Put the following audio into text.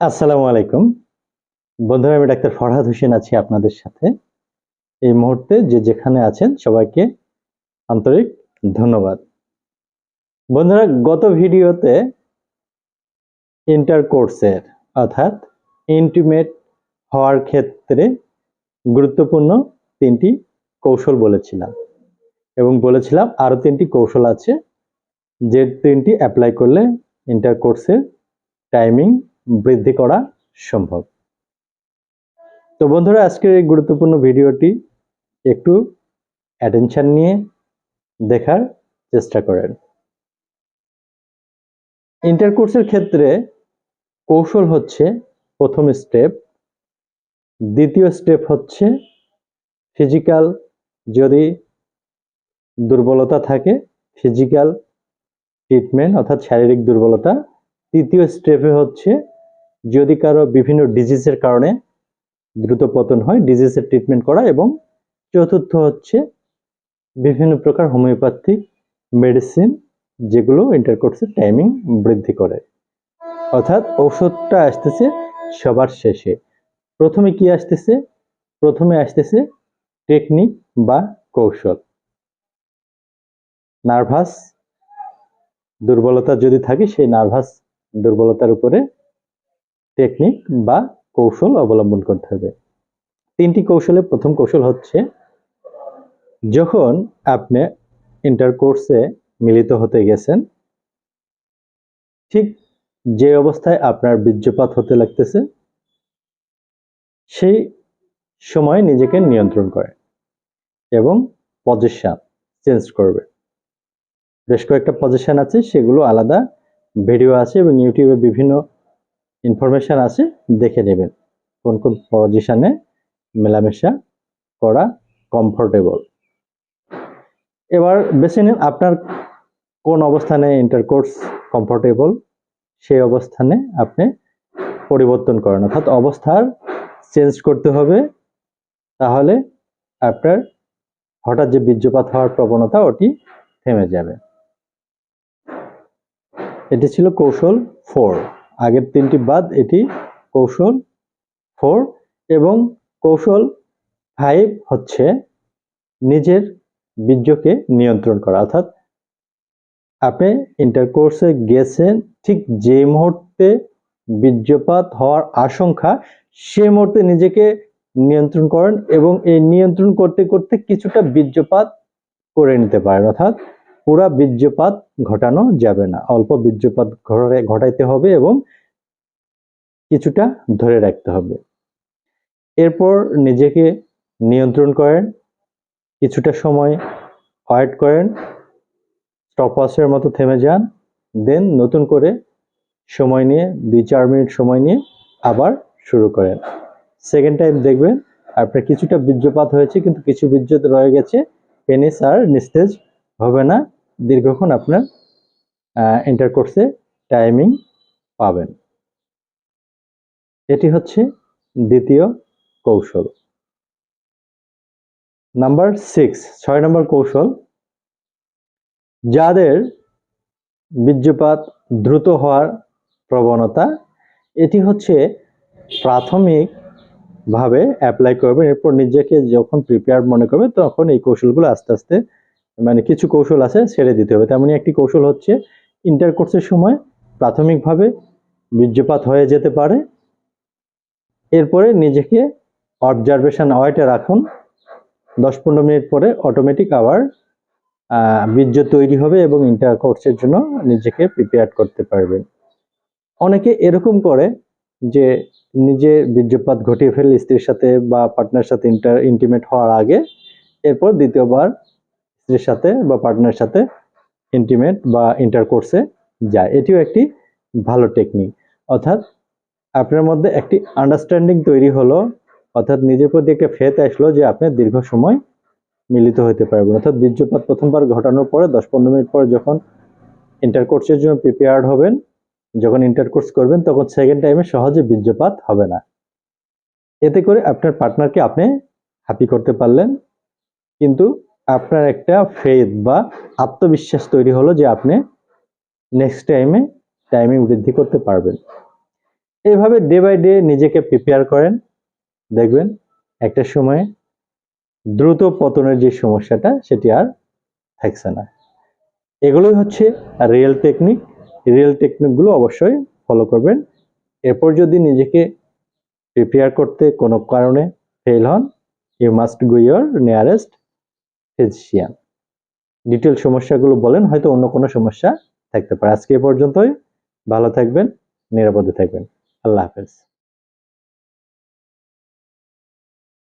আসসালামু আলাইকুম বন্ধুরা, আমি ডাক্তার ফরহাদ হোসেন আছি আপনাদের সাথে। এই মুহূর্তে যে যেখানে আছেন সবাইকে আন্তরিক ধন্যবাদ। বন্ধুরা, গত ভিডিওতে ইন্টারকোর্সের অর্থাৎ ইন্টিমেট হওয়ার ক্ষেত্রে গুরুত্বপূর্ণ 3টি কৌশল বলেছিলাম এবং বলেছিলাম আরো 3টি কৌশল আছে যে 3টি অ্যাপ্লাই করলে ইন্টারকোর্সের টাইমিং বৃদ্ধি করা সম্ভব। তো বন্ধুরা, আজকের এই গুরুত্বপূর্ণ ভিডিওটি একটু অ্যাটেনশন নিয়ে দেখার চেষ্টা করেন। ইন্টারকোর্সের ক্ষেত্রে কৌশল হচ্ছে প্রথম স্টেপ, দ্বিতীয় স্টেপ হচ্ছে ফিজিক্যাল যদি দুর্বলতা থাকে ফিজিক্যাল ট্রিটমেন্ট অর্থাৎ শারীরিক দুর্বলতা, তৃতীয় স্টেপে হচ্ছে যদি কারো বিভিন্ন ডিজিজের কারণে দ্রুত পতন হয় ডিজিজের ট্রিটমেন্ট করা, এবং চতুর্থ হচ্ছে বিভিন্ন প্রকার হোমিওপ্যাথিক মেডিসিন যেগুলো ইন্টারকোর্সের টাইমিং বৃদ্ধি করে। অর্থাৎ ঔষধটা আসতেছে সবার শেষে। প্রথমে কি আসতেছে? প্রথমে আসতেছে টেকনিক বা কৌশল। নার্ভাস দুর্বলতা যদি থাকে সেই নার্ভাস দুর্বলতার উপরে টেকনিক বা কৌশল অবলম্বন করতে হবে। 3টি কৌশলে প্রথম কৌশল হচ্ছে যখন আপনি ইন্টারকোর্সে মিলিত হতে গেছেন, ঠিক যে অবস্থায় আপনার বীর্যপাত হতে লাগতেছে সেই সময় নিজেকে নিয়ন্ত্রণ করে এবং পজিশন চেঞ্জ করবে। বেশ কয়েকটা পজিশন আছে, সেগুলো আলাদা ভিডিও আছে এবং ইউটিউবে বিভিন্ন ইনফরমেশন আছে, দেখে নেবেন কোন কোন পজিশনে মেলামেশা করা কমফোর্টেবল। এবার বেছে নিন আপনার কোন অবস্থানে ইন্টারকোর্স কমফোর্টেবল, সেই অবস্থানে আপনি পরিবর্তন করেন, অর্থাৎ অবস্থার চেঞ্জ করতে হবে। তাহলে আপনার হঠাৎ যে বীর্যপাত হওয়ার প্রবণতা ওটি থেমে যাবে। এটি ছিল কৌশল 4। আগের 3টি বাদ এটি কৌশল 4। এবং কৌশল 5 হচ্ছে নিজের বীর্যকে নিয়ন্ত্রণ করা। অর্থাৎ আপনি ইন্টারকোর্সে গেছেন, ঠিক যে মুহূর্তে বীর্যপাত হওয়ার আশঙ্কা সে মুহূর্তে নিজেকে নিয়ন্ত্রণ করেন এবং এই নিয়ন্ত্রণ করতে করতে কিছুটা বীর্যপাত করে নিতে পারেন। অর্থাৎ পুরা বীর্যপাত ঘটানো যাবে না, অল্প বীর্যপাত ঘটাইতে হবে এবং কিছুটা ধরে রাখতে হবে। এরপর নিজেকে নিয়ন্ত্রণ করেন, কিছুটা সময় ওয়েট করেন, স্টপওয়াচের মতো থেমে যান, দেন নতুন করে সময় নিয়ে 2-4 মিনিট সময় নিয়ে আবার শুরু করেন। সেকেন্ড টাইম দেখবেন আপনার কিছুটা বীর্যপাত হয়েছে কিন্তু কিছু বীর্য রয়ে গেছে, পেনিস আর নিস্তেজ হবে না, দীর্ঘক্ষণ আপনার ইন্টারকোর্সে টাইমিং পাবেন। এটি হচ্ছে দ্বিতীয় কৌশল। নাম্বার 6 নম্বর কৌশল, যাদের বীর্যপাত দ্রুত হওয়ার প্রবণতা, এটি হচ্ছে প্রাথমিকভাবে অ্যাপ্লাই করবেন। এরপর নিজেকে যখন প্রিপেয়ার মনে করবে তখন এই কৌশলগুলো আস্তে আস্তে কিছু কৌশল আছে ছেড়ে দিতে হবে। তেমনি একটি কৌশল হচ্ছে ইন্টারকোর্সের সময় প্রাথমিকভাবে বীর্যপাত হয়ে যেতে পারে, এরপরে নিজেকে অবজারভেশন ওয়েটে রাখুন, 10-15 মিনিট পরে অটোমেটিক আবার বীর্য তৈরি হবে এবং ইন্টারকোর্সের জন্য নিজেকে প্রিপেয়ার করতে পারবেন। অনেকে এরকম করে যে নিজে বীর্যপাত ঘটিয়ে ফেলে স্ত্রীর সাথে বা পার্টনার সাথে ইন্টিমেট হওয়ার আগে, এরপর দ্বিতীয়বার স্ত্রীর সাথে বা পার্টনারের সাথে ইন্টিমেট বা ইন্টারকোর্সে যায়। এটিও একটি ভালো টেকনিক। অর্থাৎ আপনার মধ্যে একটি আন্ডারস্ট্যান্ডিং তৈরি হলো, অর্থাৎ নিজের প্রতি একটা ফেথ আসলো যে আপনি দীর্ঘ সময় মিলিত হতে পারবেন। অর্থাৎ বীর্যপাত প্রথমবার ঘটানোর পরে 10-15 মিনিট পরে যখন ইন্টারকোর্সের জন্য প্রিপেয়ার্ড হবেন, যখন ইন্টারকোর্স করবেন তখন সেকেন্ড টাইমে সহজে বীর্যপাত হবে না। এতে করে আপনার পার্টনারকে আপনি হ্যাপি করতে পারলেন, কিন্তু আপনার একটা ফেথ বা আত্মবিশ্বাস তৈরি হলো যে আপনি নেক্সট টাইমে টাইমিং বৃদ্ধি করতে পারবেন। এইভাবে ডে বাই ডে নিজেকে প্রিপেয়ার করেন, দেখবেন একটা সময়ে দ্রুত পতনের যে সমস্যাটা সেটি আর থাকছে না। এগুলোই হচ্ছে রিয়েল টেকনিক। রিয়েল টেকনিকগুলো অবশ্যই ফলো করবেন। এরপর যদি নিজেকে প্রিপেয়ার করতে কোনো কারণে ফেল হন, you must go your nearest physician. Detail সমস্যাগুলো বলেন, হয়তো অন্য কোনো সমস্যা থাকতে পারে। আজকে এ পর্যন্তই। ভালো থাকবেন, নিরাপদে থাকবেন। আল্লাহ হাফেজ।